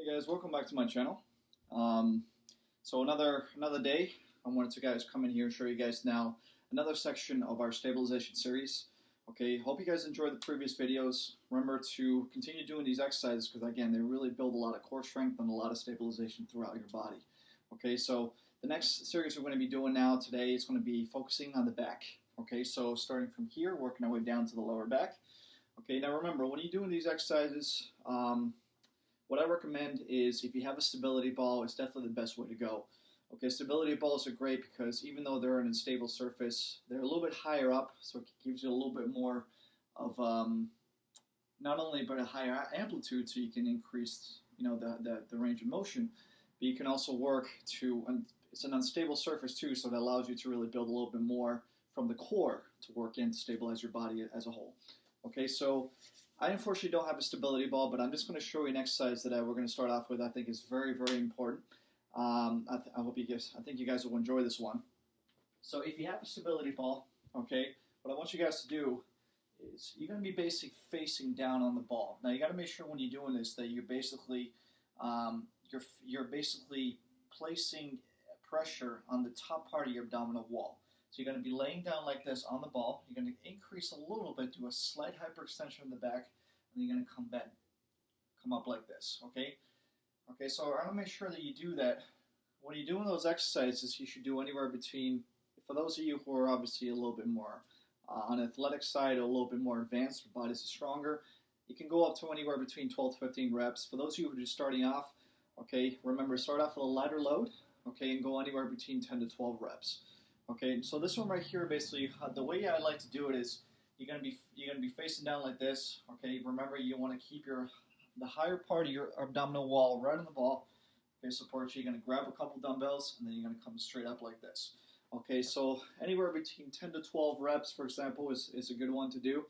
Hey guys, welcome back to my channel. Um, so another day, I wanted to guys come in here and show you guys now another section of our stabilization series. Okay, hope you guys enjoyed the previous videos. Remember to continue doing these exercises because again, they really build a lot of core strength and a lot of stabilization throughout your body. Okay, so the next series we're going to be doing now today is going to be focusing on the back. Okay, so starting from here, working our way down to the lower back. Okay, now remember, when you're doing these exercises, what I recommend is if you have a stability ball, it's definitely the best way to go. Okay, stability balls are great because even though they're an unstable surface, they're a little bit higher up, so it gives you a little bit more of not only but a higher amplitude, so you can increase the range of motion, but you can also work to. It's an unstable surface too, so that allows you to really build a little bit more from the core to work in to stabilize your body as a whole. Okay, so I unfortunately don't have a stability ball, but I'm just going to show you an exercise that we're going to start off with. I think is very, very important. I think you guys will enjoy this one. So if you have a stability ball, okay, what I want you guys to do is you're going to be basically facing down on the ball. Now you got to make sure when you're doing this that you're basically you're basically placing pressure on the top part of your abdominal wall. So you're going to be laying down like this on the ball. You're going to increase a little bit, do a slight hyperextension in the back, and then you're going to come up like this, okay? Okay, so I want to make sure that you do that. When you're doing those exercises, you should do anywhere between, for those of you who are obviously a little bit more on the athletic side or a little bit more advanced, your bodies are stronger, you can go up to anywhere between 12 to 15 reps. For those of you who are just starting off, okay, remember start off with a lighter load, okay, and go anywhere between 10 to 12 reps. Okay, so this one right here, basically, the way I like to do it is you're gonna be facing down like this. Okay, remember you want to keep the higher part of your abdominal wall right on the ball. Okay, support you. You're gonna grab a couple dumbbells and then you're gonna come straight up like this. Okay, so anywhere between 10 to 12 reps, for example, is a good one to do.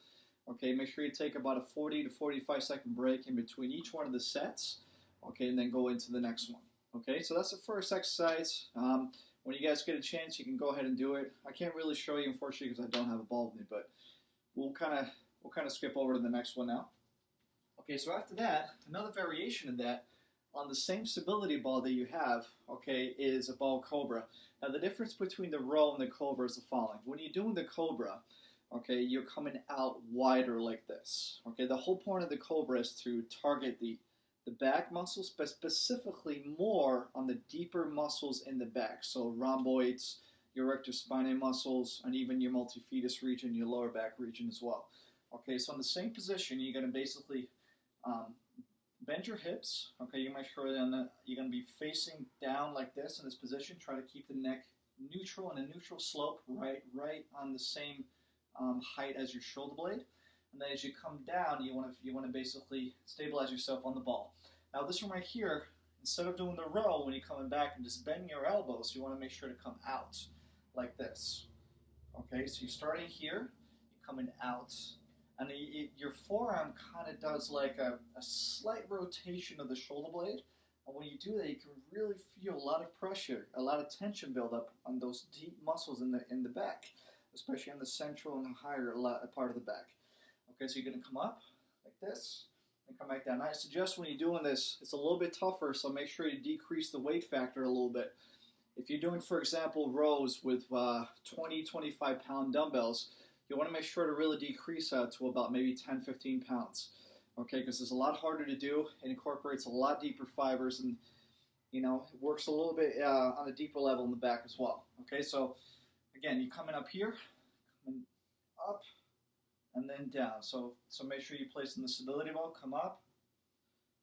Okay, make sure you take about a 40 to 45 second break in between each one of the sets. Okay, and then go into the next one. Okay, so that's the first exercise. When you guys get a chance, you can go ahead and do it. I can't really show you, unfortunately, because I don't have a ball with me, but we'll kind of skip over to the next one now. Okay, so after that, another variation of that, on the same stability ball that you have, okay, is a ball cobra. Now the difference between the row and the cobra is the following. When you're doing the cobra, okay, you're coming out wider like this. Okay, the whole point of the cobra is to target the back muscles, but specifically more on the deeper muscles in the back. So rhomboids, your rectus spinae muscles, and even your multifidus region, your lower back region as well. Okay, so in the same position, you're going to basically bend your hips. Okay, you make sure that you're going to be facing down like this in this position. Try to keep the neck neutral and a neutral slope, right on the same height as your shoulder blade. And then as you come down, you want to basically stabilize yourself on the ball. Now this one right here, instead of doing the row when you're coming back and just bending your elbows, you want to make sure to come out like this. Okay, so you're starting here, you're coming out, and your forearm kind of does like a slight rotation of the shoulder blade. And when you do that, you can really feel a lot of pressure, a lot of tension build up on those deep muscles in the back, especially on the central and higher part of the back. Okay, so you're going to come up like this and come back down. Now, I suggest when you're doing this, it's a little bit tougher, so make sure you decrease the weight factor a little bit. If you're doing, for example, rows with 20, 25 pound dumbbells, you want to make sure to really decrease that to about maybe 10, 15 pounds. Okay, because it's a lot harder to do. It incorporates a lot deeper fibers and, it works a little bit on a deeper level in the back as well. Okay, so again, you're coming up here, coming up, and then down. So make sure you place in the stability ball, come up,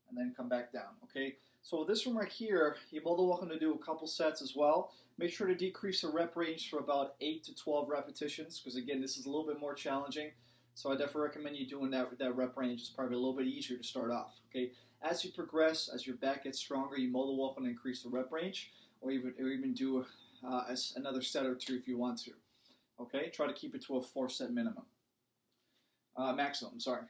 and then come back down, okay? So this one right here, you're more than welcome to do a couple sets as well. Make sure to decrease the rep range for about 8 to 12 repetitions, because again, this is a little bit more challenging. So I definitely recommend you doing that rep range. It's probably a little bit easier to start off, okay? As you progress, as your back gets stronger, you're more than welcome to increase the rep range, or even do another set or two if you want to, okay? Try to keep it to a 4-set minimum. Maximum, sorry.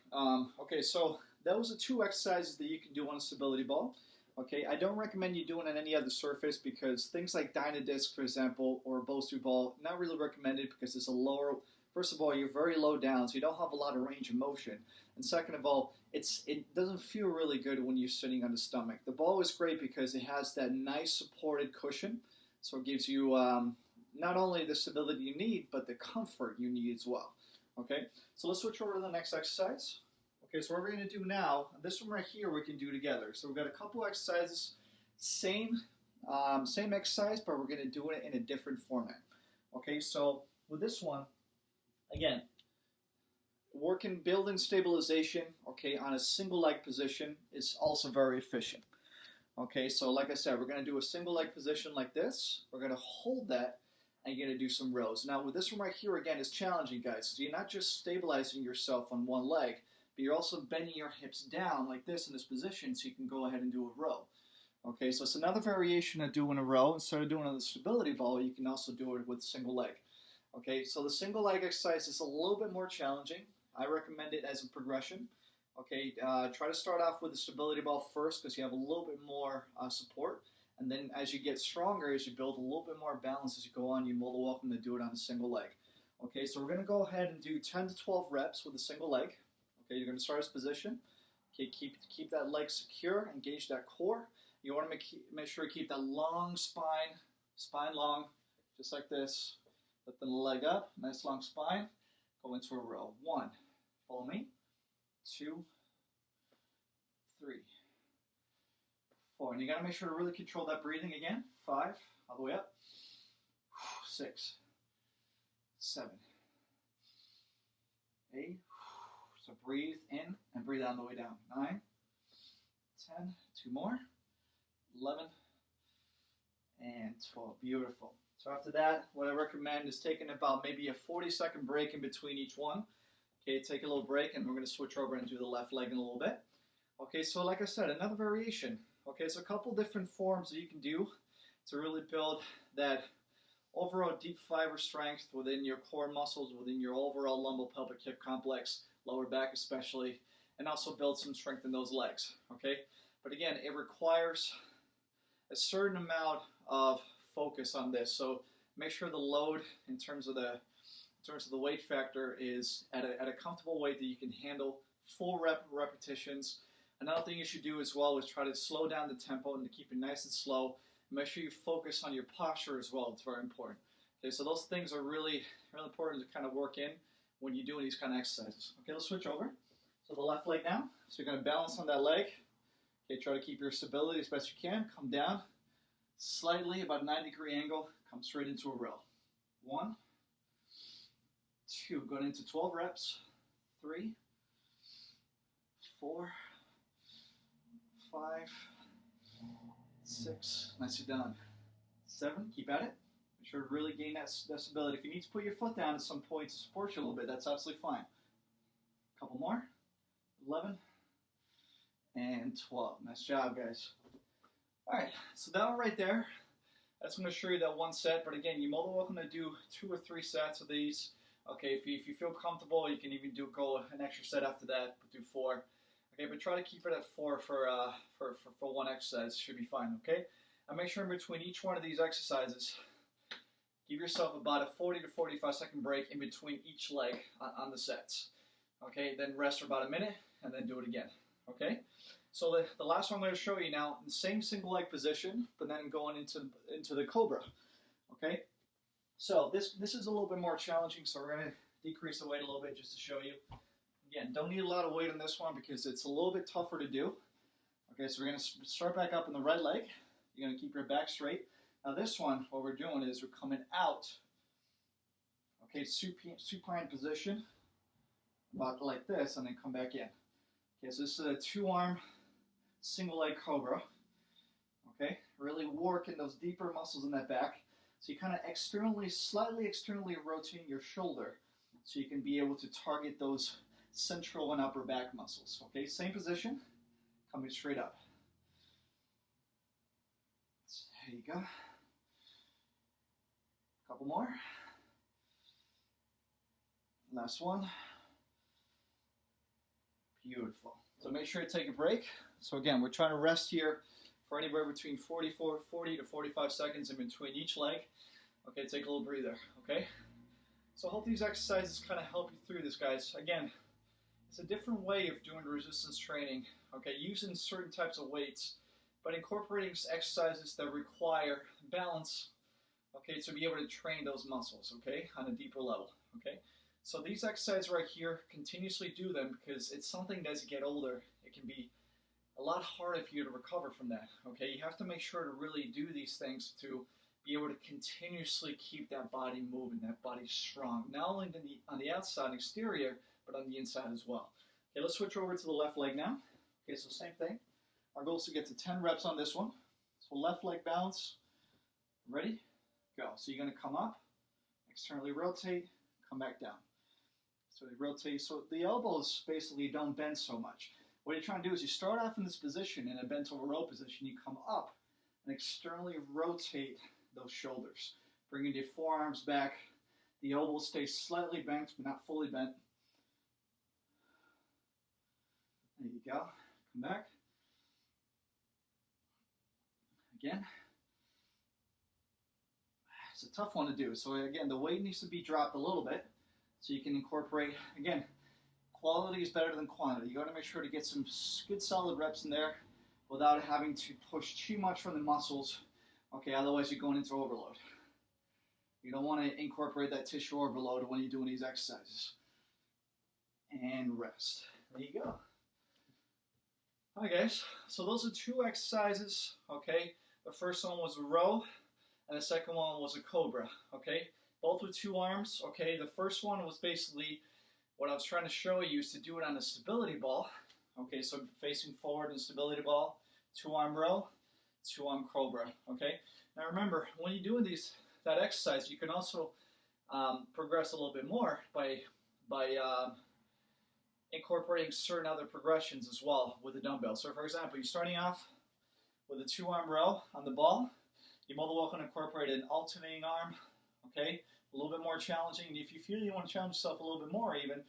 Okay, so those are 2 exercises that you can do on a stability ball. Okay, I don't recommend you doing it on any other surface because things like Dynadisc, for example, or a Bosu ball, not really recommended because it's a lower first of all, you're very low down, so you don't have a lot of range of motion. And second of all, it doesn't feel really good when you're sitting on the stomach. The ball is great because it has that nice supported cushion, so it gives you not only the stability you need, but the comfort you need as well. Okay, so let's switch over to the next exercise. Okay, so what we're going to do now, this one right here we can do together. So we've got a couple exercises, same exercise, but we're going to do it in a different format. Okay, so with this one, again, building stabilization, okay, on a single leg position is also very efficient. Okay, so like I said, we're going to do a single leg position like this. We're going to hold that, and you're going to do some rows. Now with this one right here, again, is challenging, guys. So you're not just stabilizing yourself on one leg, but you're also bending your hips down like this in this position so you can go ahead and do a row. Okay, so it's another variation of doing a row. Instead of doing it on the stability ball, you can also do it with a single leg. Okay, so the single leg exercise is a little bit more challenging. I recommend it as a progression. Okay, try to start off with the stability ball first because you have a little bit more support. And then as you get stronger, as you build a little bit more balance as you go on, you're more than welcome to do it on a single leg. Okay, so we're going to go ahead and do 10 to 12 reps with a single leg. Okay, you're going to start this position. Okay, keep that leg secure, engage that core. You want to make sure you keep that long spine long, just like this. Lift the leg up, nice long spine. Go into a row. 1, follow me. 2, 3, 4. And you got to make sure to really control that breathing again. 5, all the way up. 6, 7, 8. So breathe in and breathe out on the way down. 9, 10, 2 more. 11, and 12. Beautiful. So after that, what I recommend is taking about maybe a 40-second break in between each one. Okay, take a little break, and we're going to switch over and do the left leg in a little bit. Okay, so like I said, another variation. Okay, so a couple different forms that you can do to really build that overall deep fiber strength within your core muscles, within your overall lumbo-pelvic hip complex, lower back especially, and also build some strength in those legs. Okay, but again, it requires a certain amount of focus on this. So make sure the load in terms of the weight factor is at a comfortable weight that you can handle full repetitions. Another thing you should do as well is try to slow down the tempo and to keep it nice and slow. Make sure you focus on your posture as well. It's very important. Okay, so those things are really, really important to kind of work in when you're doing these kind of exercises. Okay, let's switch over. So the left leg now. So you're going to balance on that leg. Okay, try to keep your stability as best you can. Come down slightly, about a 90-degree angle. Come straight into a row. 1, 2, going into 12 reps. 3, 4, 5, 6. Nicely done. 7, keep at it. Make sure to really gain that stability. If you need to put your foot down at some point to support you a little bit, that's absolutely fine. A couple more. 11 and 12. Nice job, guys. All right, so that one right there, that's going to show you that one set. But again, you're more than welcome to do 2 or 3 sets of these. Okay, if you feel comfortable, you can even go an extra set after that, but do 4. Okay, but try to keep it at 4 for one exercise. Should be fine. Okay, and make sure in between each one of these exercises, give yourself about a 40 to 45 second break in between each leg on the sets. Okay, then rest for about a minute, and then do it again. Okay. So the last one I'm going to show you now, in the same single leg position, but then going into the cobra. Okay, so this is a little bit more challenging, so we're going to decrease the weight a little bit just to show you. Again, don't need a lot of weight on this one because it's a little bit tougher to do. Okay, so we're going to start back up in the right leg. You're going to keep your back straight. Now this one, what we're doing is we're coming out. Okay, supine position, about like this, and then come back in. Okay, so this is a 2-arm single leg cobra. Okay, really working those deeper muscles in that back. So you kind of slightly externally rotating your shoulder so you can be able to target those central and upper back muscles. Okay, same position, coming straight up. There you go. Couple more. Last one. Beautiful. So make sure to take a break. So again, we're trying to rest here for anywhere between 40 to 45 seconds in between each leg. Okay, take a little breather, okay? So I hope these exercises kind of help you through this, guys. Again, it's a different way of doing resistance training, okay, using certain types of weights, but incorporating exercises that require balance, okay, to be able to train those muscles, okay, on a deeper level, okay. So these exercises right here, continuously do them because it's something that as you get older, it can be a lot harder for you to recover from that, okay. You have to make sure to really do these things to be able to continuously keep that body moving, that body strong, not only on the outside exterior, but on the inside as well. Okay, let's switch over to the left leg now. Okay, so same thing. Our goal is to get to 10 reps on this one. So left leg balance. Ready? Go. So you're going to come up, externally rotate, come back down. So you rotate. So the elbows basically don't bend so much. What you're trying to do is you start off in this position, in a bent over row position. You come up and externally rotate those shoulders, bringing your forearms back. The elbows stay slightly bent, but not fully bent. There you go. Come back. Again. It's a tough one to do. So again, the weight needs to be dropped a little bit so you can incorporate, again, quality is better than quantity. You got to make sure to get some good solid reps in there without having to push too much from the muscles. Okay, otherwise you're going into overload. You don't want to incorporate that tissue overload when you're doing these exercises. And rest. There you go. Hi guys, so those are two exercises, okay? The first one was a row, and the second one was a cobra, okay? Both with 2 arms, okay? The first one was basically, what I was trying to show you is to do it on a stability ball, okay? So facing forward in stability ball, 2-arm row, 2-arm cobra, okay? Now remember, when you're doing that exercise, you can also progress a little bit more by incorporating certain other progressions as well with the dumbbell. So for example, you're starting off with a 2-arm row on the ball. You're more than welcome to incorporate an alternating arm, okay? A little bit more challenging. And if you feel you want to challenge yourself a little bit more even,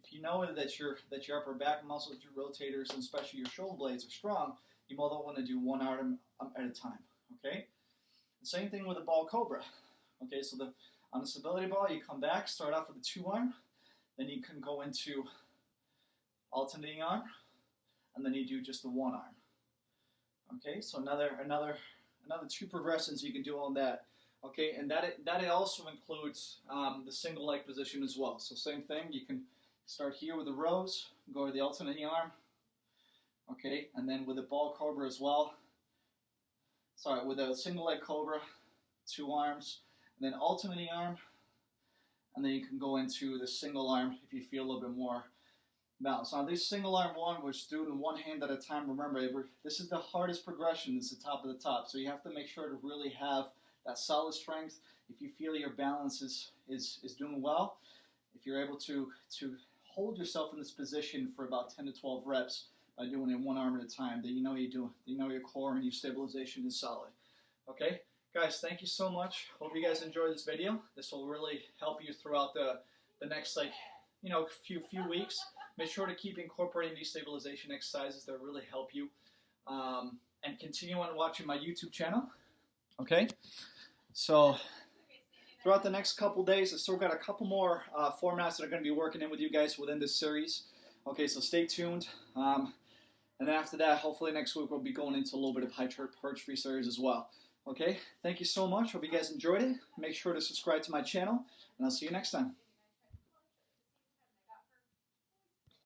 if you know that your upper back muscles, your rotators, and especially your shoulder blades are strong, you're more than welcome to do 1 arm at a time, okay? The same thing with the ball cobra, okay? So on the stability ball, you come back, start off with a 2-arm, then you can go into alternating arm, and then you do just the 1 arm. Okay, so another 2 progressions you can do on that. Okay, and that also includes the single leg position as well. So same thing, you can start here with the rows, go to the alternating arm. Okay, and then with the ball cobra as well. Sorry, with a single leg cobra, 2 arms, and then alternating arm, and then you can go into the single arm if you feel a little bit more balance. Now this single arm one, we're just doing 1 hand at a time. Remember, this is the hardest progression. This is the top of the top. So you have to make sure to really have that solid strength. If you feel your balance is doing well, if you're able to hold yourself in this position for about 10 to 12 reps by doing it 1 arm at a time, then you know your core and your stabilization is solid. Okay, guys, thank you so much. Hope you guys enjoyed this video. This will really help you throughout the next few weeks. Make sure to keep incorporating these stabilization exercises that really help you. And continue on watching my YouTube channel. Okay? So, throughout the next couple days, I still got a couple more formats that are going to be working in with you guys within this series. Okay, so stay tuned. And then after that, hopefully next week we'll be going into a little bit of hypertrophy series as well. Okay? Thank you so much. Hope you guys enjoyed it. Make sure to subscribe to my channel, and I'll see you next time.